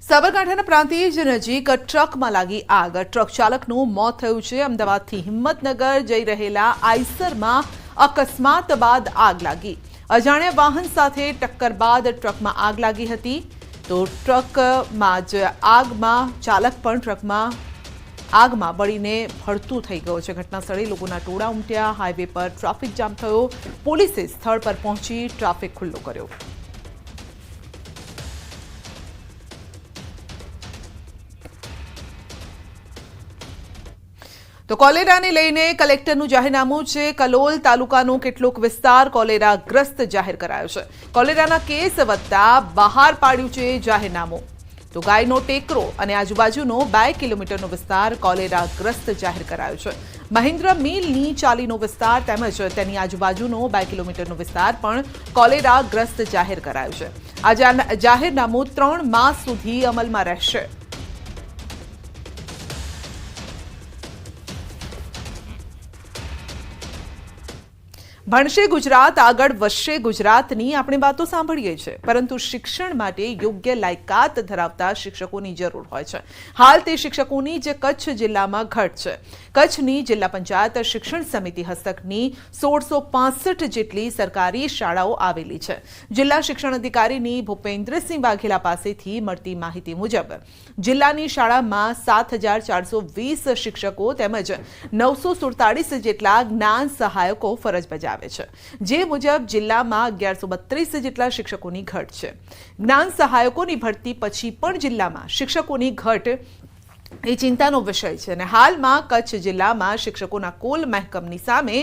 સાબરકાંઠાના પ્રાંતિજ નજીક ટ્રકમાં લાગી આગ. ટ્રક ચાલકનું મોત થયું છે. અમદાવાદથી હિંમતનગર જઈ રહેલા આઈસરમાં અકસ્માત બાદ આગ લાગી. અજાણ્યા વાહન સાથે ટક્કર બાદ ટ્રકમાં આગ લાગી હતી. તો ટ્રકમાં જ આગમાં ચાલક પણ ટ્રકમાં આગમાં બળીને ભડતું થઈ ગયો છે. ઘટના સ્થળે લોકોના ટોળા ઉમટ્યા. હાઈવે પર ટ્રાફિક જામ થયો. પોલીસે સ્થળ પર પહોંચી ટ્રાફિક ખુલ્લો કર્યો. તો કોલેરાને લઈને કલેક્ટરનું જાહેરનામું છે. કલોલ તાલુકાનો કેટલોક વિસ્તાર કોલેરાગ્રસ્ત જાહેર કરાયો છે. કોલેરાના કેસ વધતા બહાર પાડ્યું છે જાહેરનામું. તો ગાયનો ટેકરો અને આજુબાજુનો 2 કિલોમીટરનો વિસ્તાર કોલેરાગ્રસ્ત જાહેર કરાયો છે. મહેન્દ્ર મિલની ચાલીનો વિસ્તાર તેમજ તેની આજુબાજુનો 2 કિલોમીટરનો વિસ્તાર પણ કોલેરાગ્રસ્ત જાહેર કરાયો છે. આ જાહેરનામું 3 માસ સુધી અમલમાં રહેશે. ભણશે ગુજરાત આગળ વધશે ગુજરાતની આપણે વાતો સાંભળીએ છીએ, પરંતુ શિક્ષણ માટે યોગ્ય લાયકાત ધરાવતા શિક્ષકોની જરૂર હોય છે. હાલ તે શિક્ષકોની જે કચ્છ જિલ્લામાં ઘટ છે. કચ્છની જિલ્લા પંચાયત શિક્ષણ સમિતિ હસ્તકની 1665 જેટલી સરકારી શાળાઓ આવેલી છે. જિલ્લા શિક્ષણ અધિકારીની ભૂપેન્દ્રસિંહ વાઘેલા પાસેથી મળતી માહિતી મુજબ જિલ્લાની શાળામાં 7420 શિક્ષકો તેમજ 947 જેટલા જ્ઞાન સહાયકો ફરજ બજાવે છે. જે મુજબ જિલ્લામાં 1132 જેટલા શિક્ષકોની ઘટ છે. જ્ઞાન સહાયકોની ભરતી પછી પણ જિલ્લામાં શિક્ષકોની ઘટ એ ચિંતાનો વિષય છે. અને હાલમાં કચ્છ જિલ્લામાં શિક્ષકોના કુલ મહેકમની સામે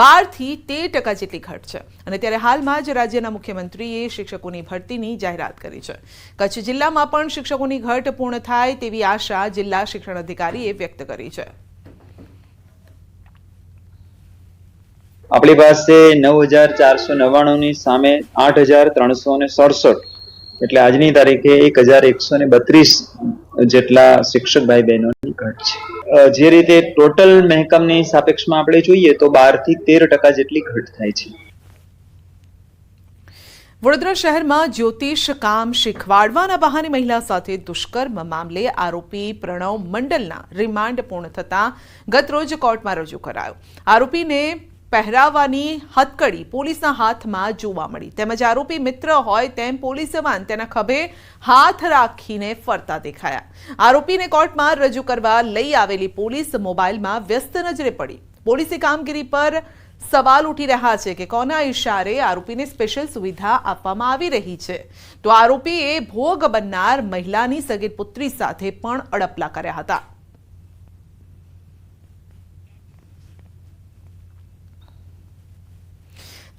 12 થી 13% જેટલી ઘટ છે. અને ત્યારે હાલમાં જ રાજ્યના મુખ્યમંત્રીએ શિક્ષકોની ભરતીની જાહેરાત કરી છે. કચ્છ જિલ્લામાં પણ શિક્ષકોની ઘટ પૂર્ણ થાય તેવી આશા જિલ્લા શિક્ષણ અધિકારીએ વ્યક્ત કરી છે. આપણી પાસે 9499 ની સામે 8367 એટલે આજની તારીખે 1132 જેટલા શિક્ષક ભાઈ બહેનોની ઘટ છે. જે રીતે ટોટલ મહેકમની સાપેક્ષમાં આપણે જોઈએ તો 12 થી 13% જેટલી ઘટ થાય છે. વડોદરા શહેરમાં જ્યોતિષ કામ શીખવાડવાના બહાને મહિલા સાથે દુષ્કર્મ મામલે આરોપી પ્રણવ મંડલના રિમાન્ડ પૂર્ણ થતા ગતરોજ કોર્ટમાં રજૂ કરાયો. આરોપીને પહેરાવવાની હથકડી પોલીસના હાથમાં જોવા મળી. તેમજ આરોપી મિત્ર હોય તેમ પોલીસ જવાન તેના ખભે હાથ રાખીને ફરતા દેખાયા. આરોપીને કોર્ટમાં રજૂ કરવા લઈ આવેલી પોલીસ મોબાઈલમાં વ્યસ્ત નજરે પડી. પોલીસે કામગીરી પર સવાલ ઉઠી રહ્યા છે કે કોના ઇશારે આરોપીને સ્પેશિયલ સુવિધા આપવામાં આવી રહી છે. તો આરોપીએ ભોગ બનનાર મહિલાની સગીર પુત્રી સાથે પણ અડપલા કર્યા હતા.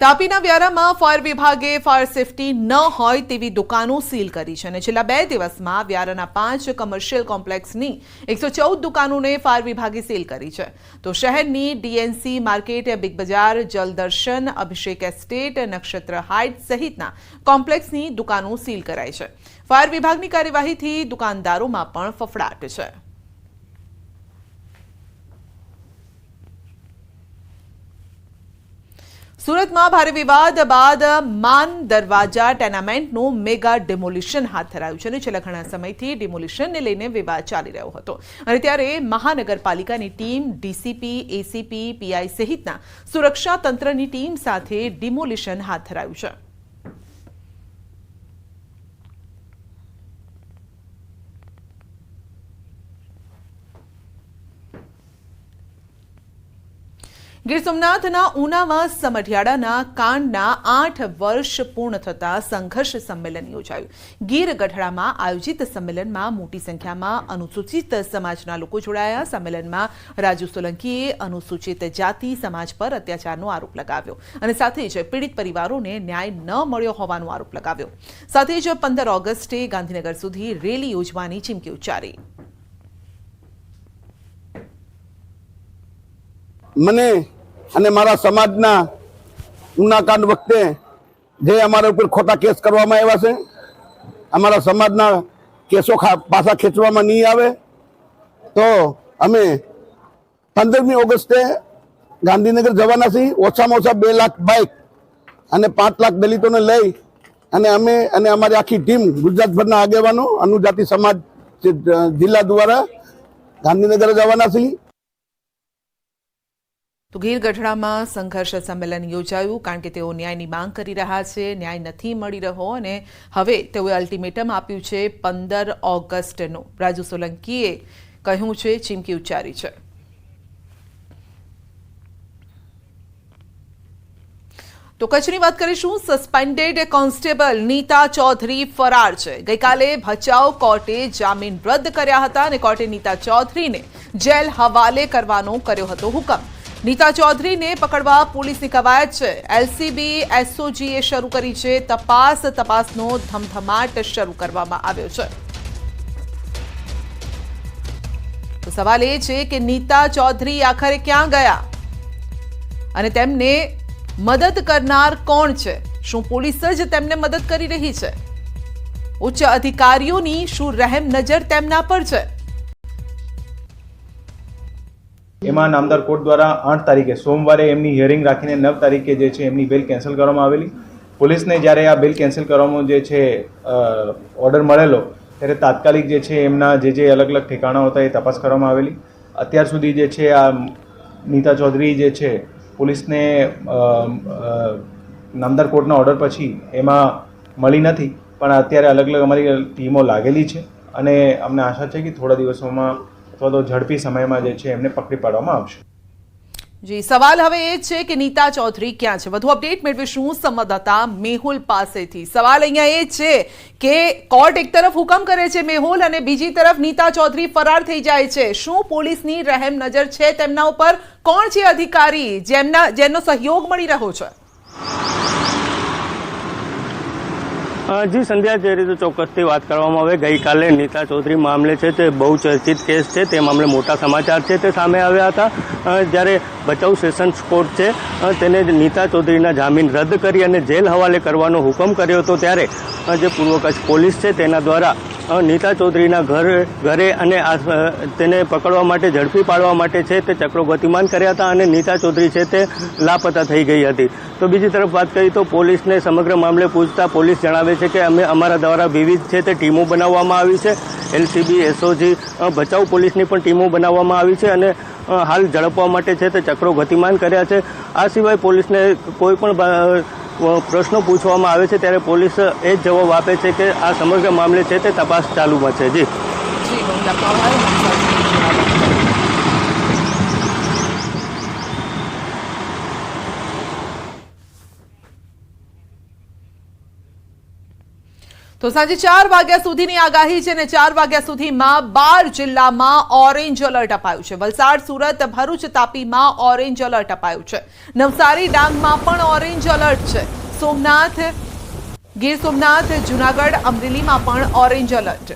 તાપીના વ્યારામાં ફાયર વિભાગે ફાયર સેફટી ન હોય તેવી દુકાનો સીલ કરી છે. અને છેલ્લા 2 દિવસમાં વ્યારાના 5 કમર્શિયલ કોમ્પ્લેક્સની 114 દુકાનોને ફાયર વિભાગે સીલ કરી છે. તો શહેરની ડીએનસી માર્કેટ, બિગ બજાર, જલદર્શન, અભિષેક એસ્ટેટ, નક્ષત્ર હાઇટ્સ સહિતના કોમ્પ્લેક્સની દુકાનો સીલ કરાઈ છે. ફાયર વિભાગની કાર્યવાહીથી દુકાનદારોમાં પણ ફફડાટ છે. સુરતમાં ભારે વિવાદ બાદ માન દરવાજા ટેનામેન્ટનું મેગા ડિમોલિશન હાથ ધરાયું છે. અને છેલ્લા ઘણા સમયથી ડિમોલિશનને લઈને વિવાદ ચાલી રહ્યો હતો. અને ત્યારે મહાનગરપાલિકાની ટીમ, ડીસીપી, એસીપી, પીઆઈ સહિતના સુરક્ષા તંત્રની ટીમ સાથે ડિમોલિશન હાથ ધરાયું છે. ગીર સોમનાથના ઉનામાં સમઢિયાળાના કાંડના 8 વર્ષ પૂર્ણ થતા સંઘર્ષ સંમેલન યોજાયું. ગીર ગઢડામાં આયોજિત સંમેલનમાં મોટી સંખ્યામાં અનુસૂચિત સમાજના લોકો જોડાયા. સંમેલનમાં રાજુ સોલંકીએ અનુસૂચિત જાતિ સમાજ પર અત્યાચારનો આરોપ લગાવ્યો અને સાથે જ પીડિત પરિવારોને ન્યાય ન મળ્યો હોવાનો આરોપ લગાવ્યો. સાથે જ 15 ઓગસ્ટે ગાંધીનગર સુધી રેલી યોજવાની ચીમકી ઉચ્ચારી. મને અને મારા સમાજના ઉનાકાંડ વખતે જે અમારા ઉપર ખોટા કેસ કરવામાં આવ્યા છે, અમારા સમાજના કેસો પાછા ખેંચવામાં નહીં આવે તો અમે 15મી ઓગસ્ટે ગાંધીનગર જવાના છીએ. ઓછામાં ઓછા 2 લાખ બાઇક અને 5 લાખ દલિતોને લઈ અને અમે અને અમારી આખી ટીમ ગુજરાતભરના આગેવાનો અનુજાતિ સમાજ જિલ્લા દ્વારા ગાંધીનગર જવાના છીએ. તો ગીર ગઢડામાં સંઘર્ષ સંમેલન યોજાયું કારણ કે તેઓ ન્યાયની માંગ કરી રહ્યા છે. ન્યાય નથી મળી રહ્યો અને હવે તેઓએ અલ્ટિમેટમ આપ્યું છે 15 ઓગસ્ટનું. રાજુ સોલંકીએ કહ્યું છે, ચીમકી ઉચ્ચારી છે. તો કચ્છની વાત કરીશું. સસ્પેન્ડેડ કોન્સ્ટેબલ નીતા ચૌધરી ફરાર છે. ગઈકાલે ભચાઉ કોર્ટે જામીન રદ કર્યા હતા અને કોર્ટે નીતા ચૌધરીને જેલ હવાલે કરવાનો કર્યો હતો હુકમ. નીતા ચૌધરીને પકડવા પોલીસની કવાયત છે. એલસીબી એસઓજીએ શરૂ કરી છે તપાસ. તપાસનો ધમધમાટ શરૂ કરવામાં આવ્યો છે. તો સવાલ એ છે કે નીતા ચૌધરી આખરે ક્યાં ગયા અને તેમને મદદ કરનાર કોણ છે? શું પોલીસ જ તેમને મદદ કરી રહી છે? ઉચ્ચ અધિકારીઓની શું રહેમ નજર તેમના પર છે? એમાં નામદાર કોર્ટ દ્વારા 8 તારીખે સોમવારે એમની હિયરિંગ રાખીને 9 તારીખે જે છે એમની બેલ કેન્સલ કરવામાં આવેલી. પોલીસને જ્યારે આ બેલ કેન્સલ કરવામાં જે છે ઓર્ડર મળેલો ત્યારે તાત્કાલિક જે છે એમના જે અલગ અલગ ઠેકાણા હતા એ તપાસ કરવામાં આવેલી. અત્યાર સુધી જે છે આ નીતા ચૌધરી જે છે પોલીસને નામદાર કોર્ટના ઓર્ડર પછી એમાં મળી નથી, પણ અત્યારે અલગ અલગ અમારી ટીમો લાગેલી છે અને અમને આશા છે કે થોડા દિવસોમાં અથવા તો ઝડપી સમયમાં જે છે એમને પકડી પાડવામાં આવશે. જી, સવાલ હવે એ છે કે નીતા ચૌધરી ક્યાં છે? વધુ અપડેટ મેળવીશું સંવાદદાતા મેહુલ પાસેથી. સવાલ અહીંયા એ છે કે કોર્ટ એક તરફ હુકમ કરે છે મેહુલ અને બીજી તરફ નીતા ચૌધરી ફરાર થઈ જાય છે. શું પોલીસની રહેમ નજર છે તેમના ઉપર? કોણ છે અધિકારી જેનો સહયોગ મળી રહ્યો છે? જી સંધ્યા, જે રીતે ચોક્કસથી વાત કરવામાં આવે, ગઈકાલે નીતા ચૌધરી મામલે છે તે બહુ ચર્ચિત કેસ છે. તે મામલે મોટા સમાચાર છે તે સામે આવ્યા હતા. જ્યારે ભચાઉ સેશન્સ કોર્ટ છે તેને નીતા ચૌધરીના જામીન રદ કરી અને જેલ હવાલે કરવાનો હુકમ કર્યો હતો, ત્યારે જે પૂર્વ કચ્છ પોલીસ છે તેના દ્વારા નીતા ચૌધરીના ઘરે અને તેને પકડવા માટે, ઝડપી પાડવા માટે છે તે ચક્રો ગતિમાન કર્યા હતા અને નીતા ચૌધરી છે તે લાપતા થઈ ગઈ હતી. તો બીજી તરફ વાત કરીએ તો પોલીસને સમગ્ર મામલે પૂછતા પોલીસ જણાવે છે કે અમારા દ્વારા વિવિધ છે તે ટીમો બનાવવામાં આવી છે. એલસીબી, એસઓજી, ભચાઉ પોલીસની પણ ટીમો બનાવવામાં આવી છે અને હાલ ઝડપવા માટે છે તે ચક્રો ગતિમાન કર્યા છે. આ સિવાય પોલીસને કોઈ પણ પ્રશ્નો પૂછવામાં આવે છે ત્યારે પોલીસ એ જ જવાબ આપે છે કે આ સમગ્ર મામલે છે તે તપાસ ચાલુમાં છે. જી તો સાંજે 4 વાગ્યા સુધીની આગાહી છે અને 4 વાગ્યા સુધીમાં 12 જિલ્લામાં ઓરેન્જ એલર્ટ અપાયું છે. વલસાડ, સુરત, ભરૂચ, તાપીમાં ઓરેન્જ એલર્ટ અપાયું છે. નવસારી, ડાંગમાં પણ ઓરેન્જ એલર્ટ છે. સોમનાથ, ગીર સોમનાથ, જુનાગढ़, अमरेली પણ orange alert.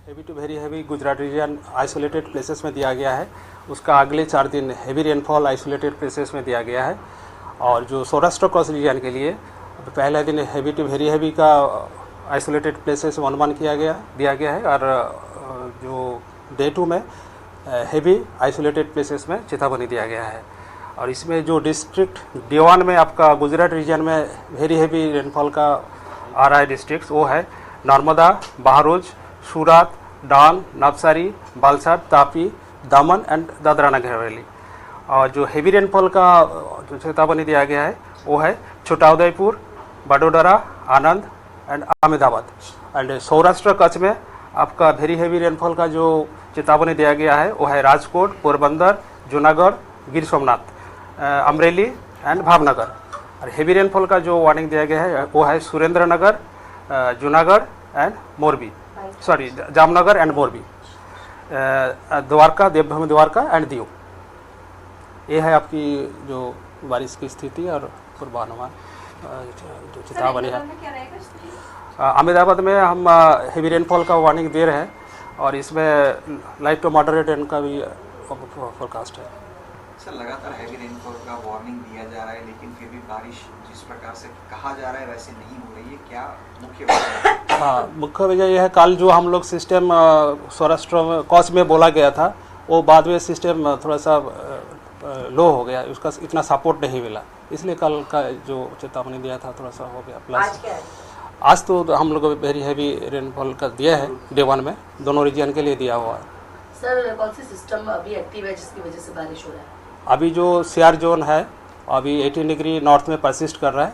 Heavy to very heavy Gujarat region isolated places में दिया गया है. उसका अगले 4 दिन हेवी रेनफॉल आइसोलेटेड प्लेसेस में दिया गया है. और जो सौराष्ट्र क्रॉस रीजन के लिए पहले दिन हेवी टू वेरी हेवी का आइसोलेटेड प्लेसेस 1 दिया गया है और जो डे 2 में हेवी आइसोलेटेड प्लेसेस में चेतावनी दिया गया है. और इसमें जो डिस्ट्रिक्ट D1 में आपका गुजरात रीजन में वेरी हेवी रेनफॉल का आ रहा है डिस्ट्रिक्ट, वो है नर्मदा, बहरोज, सूरत, डांग, नवसारी, वलसाड, तापी, दमन एंड दादरा नगर हवेली. और जो हेवी रेनफॉल का जो चेतावनी दिया गया है वो है छोटाउदेपुर, बडोदरा, आनंद एंड अहमदाबाद. एंड सौराष्ट्र कच्छ में आपका वेरी हेवी रेनफॉल का जो चेतावनी दिया गया है वो है राजकोट, पोरबंदर, जूनागढ़, गिर सोमनाथ, अमरेली एंड भावनगर. और हेवी रेनफॉल का जो वार्निंग दिया गया है वो है Surendranagar, Junagadh and Morbi, sorry Jamnagar and Morbi, Dwarka, Devbhoomi Dwarka and Diu. ये है आपकी जो बारिश की स्थिति और पूर्वानुमान जो चेतावनी है. अहमदाबाद में हम हेवी रेनफॉल का वार्निंग दे रहे हैं और इसमें लाइट टू मॉडरेट रेन का भी फोरकास्ट है. सर, लगातार हैवी रेनफॉल का वार्निंग दिया जा रहा है लेकिन फिर भी बारिश जिस प्रकार से कहा जा रहा है वैसे नहीं हो रही है, क्या मुख्य वजह है? हाँ, मुख्य वजह यह है कल जो हम लोग सिस्टम सौराष्ट्र में कॉस में बोला गया था वो बाद में सिस्टम थोड़ा सा लो हो गया, उसका इतना सपोर्ट नहीं मिला, इसलिए कल का जो चेतावनी दिया था थोड़ा सा हो गया. प्लस आज तो हम लोग वेरी हैवी रेनफॉल कर दिया है डे 1 में, दोनों रीजन के लिए दिया हुआ है। सर कौन सी सिस्टम अभी एक्टिव है जिसकी वजह से बारिश हो रहा है? अभी जो सीआर जोन है अभी 18 डिग्री नॉर्थ में परसिस्ट कर रहा है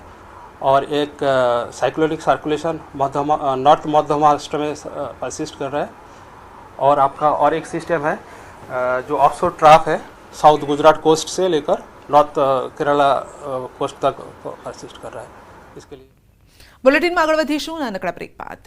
और एक साइक्लोनिक सर्कुलेशन नॉर्थ मध्य महाराष्ट्र में परसिस्ट कर रहा है और आपका और एक सिस्टम है जो ऑफशोर ट्रफ है साउथ गुजरात कोस्ट से लेकर नॉर्थ केरला कोस्ट तक परसिस्ट कर रहा है। इसके लिए બુલેટિનમાં આગળ વધીશું નાનકડા બ્રેક બાદ।